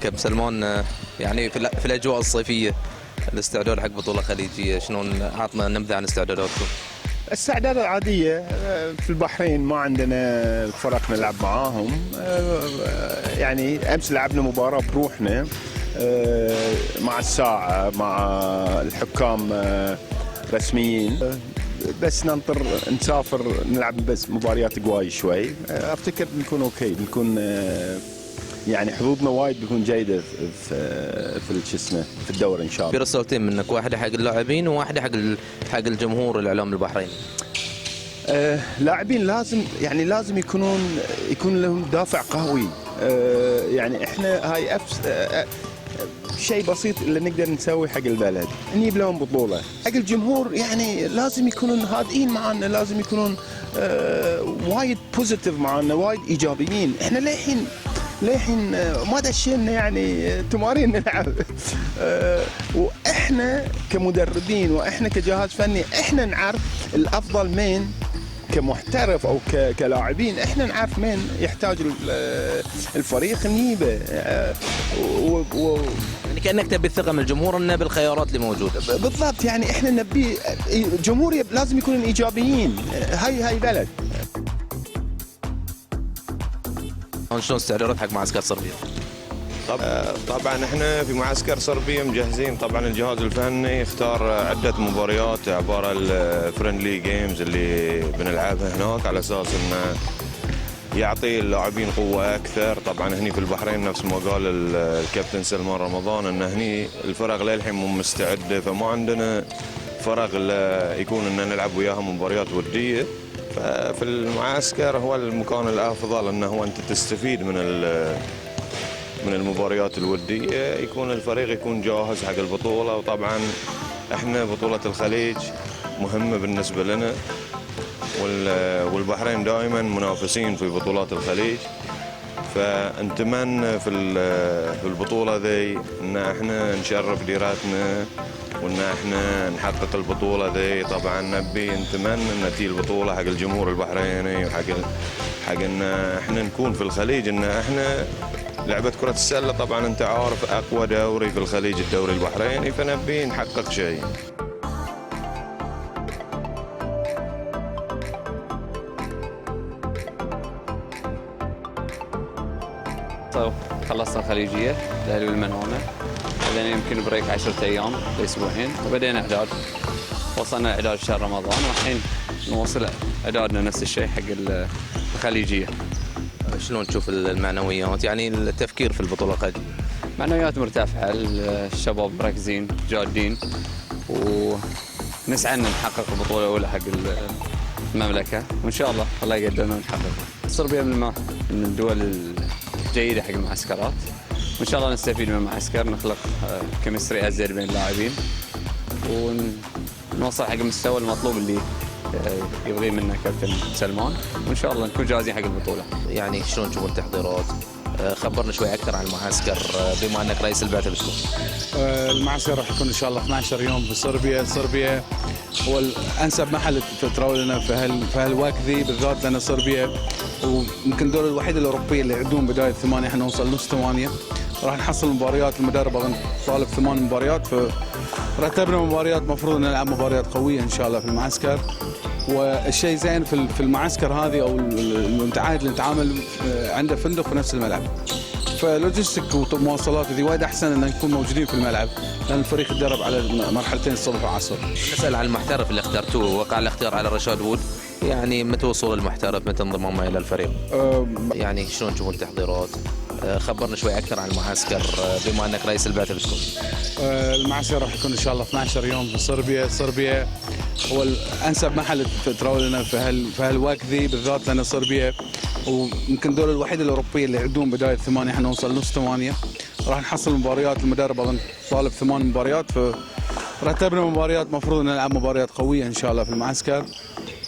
كابتن سلمان، يعني في الاجواء الصيفيه الاستعداد حق بطوله خليجيه، شلون عطنا نبذه عن استعداداتكم؟ السعدادة العادية في البحرين ما عندنا فرق نلعب معاهم. يعني أمس لعبنا مباراة بروحنا مع الساعة مع الحكام رسميين، بس ننطر نسافر نلعب بس مباريات قواي شوي. افتكر بنكون اوكي، بنكون يعني حظوظنا وايد بتكون جيده في شو اسمه في الدوري ان شاء في الله. رسالتين منك، واحده حق اللاعبين وواحده حق الجمهور الاعلام البحريني. لاعبين لازم يكون لهم دافع قوي. يعني احنا هاي شيء بسيط اللي نقدر نسوي حق البلد، نجيب لهم بطوله. حق الجمهور يعني لازم يكونون هادئين معنا، لازم يكونون وايد بوزيتيف معنا، وايد ايجابيين. احنا للحين ما دشينا يعني تمارين نلعب. واحنا كمدربين واحنا كجهاز فني احنا نعرف الافضل مين، كمحترف او كلاعبين احنا نعرف مين يحتاج الفريق نجيبه. يعني كانك تبي الثقه من الجمهور انه بالخيارات اللي موجوده. بالضبط، يعني احنا نبي الجمهور لازم يكونوا ايجابيين. هاي بلد. شلون استعدادات حق معسكر صربيا؟ طبعا احنا في معسكر صربيا مجهزين. طبعا الجهاز الفني اختار عده مباريات عباره الفرندلي جيمز اللي بنلعبها هناك على اساس انه يعطي اللاعبين قوه اكثر. طبعا هني في البحرين نفس ما قال الكابتن سلمان رمضان ان هني الفرق للحين مو مستعده، فما عندنا فرق يكون ان نلعب وياها مباريات وديه. ففي المعسكر هو المكان الافضل انه انت تستفيد من المباريات الوديه، يكون الفريق يكون جاهز حق البطوله. وطبعا احنا بطوله الخليج مهمه بالنسبه لنا، والبحرين دائما منافسين في بطولات الخليج، فنتمنى في البطوله ذي ان احنا نشرف ديراتنا وان احنا نحقق البطوله ذي. طبعا نتمنى ان تجي البطوله حق الجمهور البحريني وحق ان احنا نكون في الخليج، ان احنا لعبة كرة السلة طبعا انت عارف اقوى دوري في الخليج الدوري البحريني، فنبي نحقق شيء. طيب خلصنا الخليجية الاهلي والمنهومة، بعدين يمكن بريك 10 ايام لاسبوعين وبدينا اعداد. وصلنا اعداد شهر رمضان والحين نوصل اعدادنا نفس الشيء حق الخليجية. شلون تشوف المعنويات، يعني التفكير في البطوله الخليجيه؟ معنويات مرتفعة، الشباب مركزين جادين ونسعى ان نحقق البطولة الاولى حق المملكة، وان شاء الله يقدرنا نحققها. صربيا من الدول الجيدة حق المعسكرات، وان شاء الله نستفيد من المعسكر، نخلق كيمستري ازيد بين اللاعبين ونوصل حق المستوى المطلوب اللي يبغيه منا كابتن سلمان، وان شاء الله نكون جاهزين حق البطوله. يعني شلون تشوفون التحضيرات؟ خبرنا شوي اكثر عن المعسكر بما انك رئيس البعثه بتكون. المعسكر راح يكون ان شاء الله 12 يوم في صربيا. صربيا هو الانسب محل تتراولنا في هالوقت ذي بالذات، لان صربيا ويمكن الدوله الوحيده الاوروبيه اللي يعدون بدايه 8، احنا نوصل نص 8. راح نحصل مباريات، المدرب اظن طالب 8 مباريات، فرتبنا مباريات، مفروض نلعب مباريات قويه ان شاء الله في المعسكر. والشيء زين في المعسكر هذه او المنتعات اللي نتعامل عنده فندق في نفس الملعب، فلوجيستيك ومواصلات ذي وايد احسن ان نكون موجودين في الملعب، لان الفريق يتدرب على مرحلتين الصبح والعصر. نسال عن المحترف اللي اخترتوه، وقع الاختيار على رشاد وود، يعني متى وصول المحترف، متى انضمامه الى الفريق؟ يعني شلون تشوفون التحضيرات؟ خبرنا شوي اكثر عن المعسكر بما انك رئيس البعثه بتكون. المعسكر راح يكون ان شاء الله 12 يوم في صربيا. صربيا هو الانسب محل تتراولنا في هالوقت ذي بالذات، لان صربيا ويمكن الدوله الوحيده الاوروبيه اللي يعدون بدايه 8، احنا نوصل نص 8. راح نحصل مباريات، المدرب اظن طالب 8 مباريات، فرتبنا مباريات، مفروض نلعب مباريات قويه ان شاء الله في المعسكر.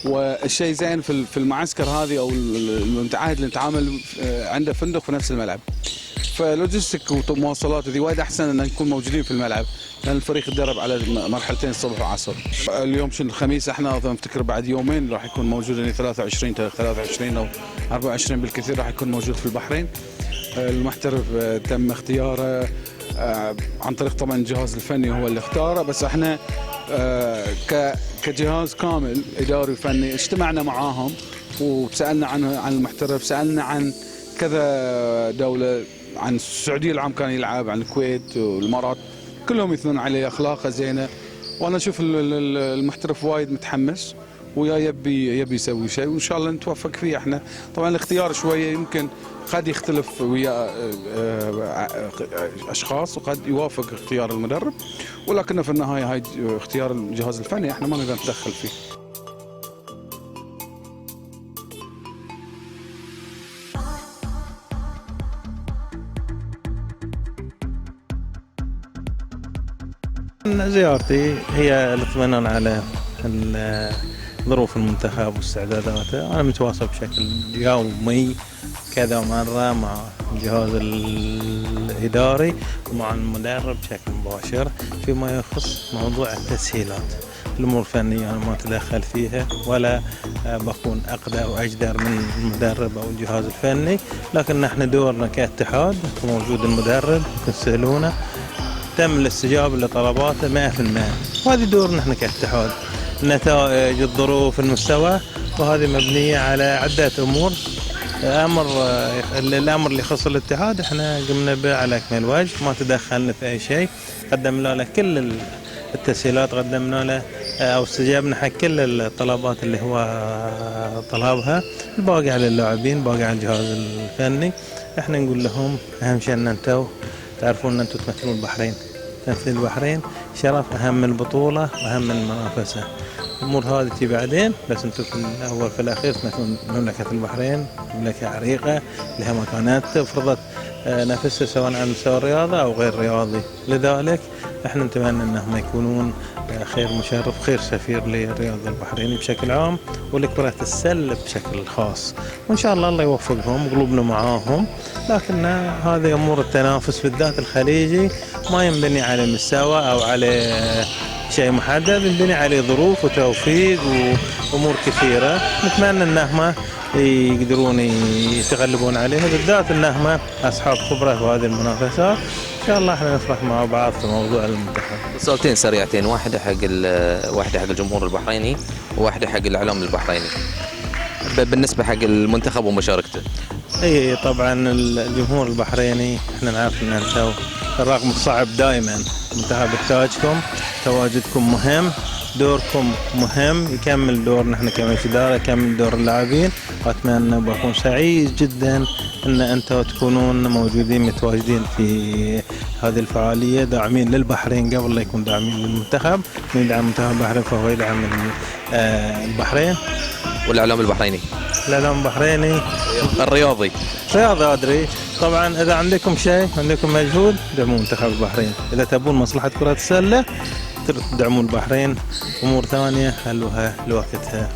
والشيء زين في المعسكر هذه او المنتعات اللي نتعامل عنده فندق في نفس الملعب، فلوجيستيك ومواصلات ذي وايد احسن ان نكون موجودين في الملعب، لان الفريق يتدرب على مرحلتين الصبح والعصر. اليوم شنو الخميس، احنا نفتكر بعد يومين راح يكون موجود، 23 او 24 بالكثير راح يكون موجود في البحرين. المحترف تم اختياره عن طريق طبعا الجهاز الفني هو اللي اختاره، بس احنا كجهاز كامل اداري وفني اجتمعنا معاهم وسالنا عن المحترف، سالنا عن كذا دوله، عن السعوديه العام كان يلعب، عن الكويت والامارات، كلهم يثنون عليه اخلاقه زينه. وانا اشوف المحترف وايد متحمس ويا يبي يسوي شيء، وان شاء الله نتوفق فيه. احنا طبعا الاختيار شويه يمكن قد يختلف ويا اشخاص، وقد يوافق اختيار المدرب، ولكن في النهايه هاي اختيار الجهاز الفني احنا ما نقدر نتدخل فيه. زيارتي هي الاطمئنان على ظروف المنتخب واستعداداته. أنا متواصل بشكل يومي كذا مرة مع الجهاز الإداري ومع المدرب بشكل مباشر فيما يخص موضوع التسهيلات. الأمور الفنية أنا ما أتدخل فيها ولا بكون أقدر وأجدر من المدرب أو الجهاز الفني، لكن نحن دورنا كاتحاد موجود المدرب يسألونه تم الاستجابة لطلباته 100%، وهذه دورنا نحن كاتحاد. النتائج، الظروف، المستوى، وهذه مبنية على عدة أمور. الأمر اللي يخص الاتحاد احنا قمنا به على أكمل وجه، ما تدخلنا في أي شيء، قدمنا له كل التسهيلات، قدمنا له أو استجابنا حق كل الطلبات اللي هو طلبها. الباقي على اللاعبين، باقي على الجهاز الفني. احنا نقول لهم أهم شيء أن أنتوا تعرفون أن أنتم تمثلون البحرين، تمثيل البحرين شرف أهم من البطولة وأهم من المنافسة. الأمور هذه تجي بعدين، بس أنتم في الأول في الأخير تمثلون مملكة البحرين، مملكة عريقة لها مكانات فرضت نفسها سواء على المستوى الرياضي أو غير رياضي. لذلك احنا نتمنى أنهم يكونون خير مشرف، خير سفير للرياضة البحريني بشكل عام ولكرة السلة بشكل خاص، وإن شاء الله يوفقهم، قلوبنا معاهم. لكن هذه أمور التنافس بالذات الخليجي ما ينبني على مستوى أو على شيء محدد، ينبني عليه ظروف وتوفيق وأمور كثيرة. نتمنى أنهم يقدرون يتغلبون عليها، بالذات أنهم أصحاب خبرة في هذه المنافسات. إن شاء الله احنا نفرح مع بعض في موضوع المنتخب. سؤالتين سريعتين، واحدة حق الجمهور البحريني وواحدة حق الإعلام البحريني بالنسبة حق المنتخب ومشاركته. اي طبعا الجمهور البحريني احنا نعرف ان انتم رغم الصعب دائما المنتخب يحتاجكم، تواجدكم مهم، دوركم مهم، يكمل دورنا احنا كمجلس اداره، يكمل دور اللاعبين. واتمنى بكون سعيد جدا ان انتم تكونون موجودين متواجدين في هذه الفعاليه، داعمين للبحرين قبل لا يكون داعمين للمنتخب. من يدعم منتخب البحرين فهو يدعم البحرين. والإعلام البحريني؟ الإعلام البحريني الرياضي رياضي أدري. طبعا إذا عندكم شيء، عندكم مجهود، دعموا منتخب البحرين. إذا تبون مصلحة كرة السلة تدعموا البحرين. أمور ثانية خلوها لوقتها.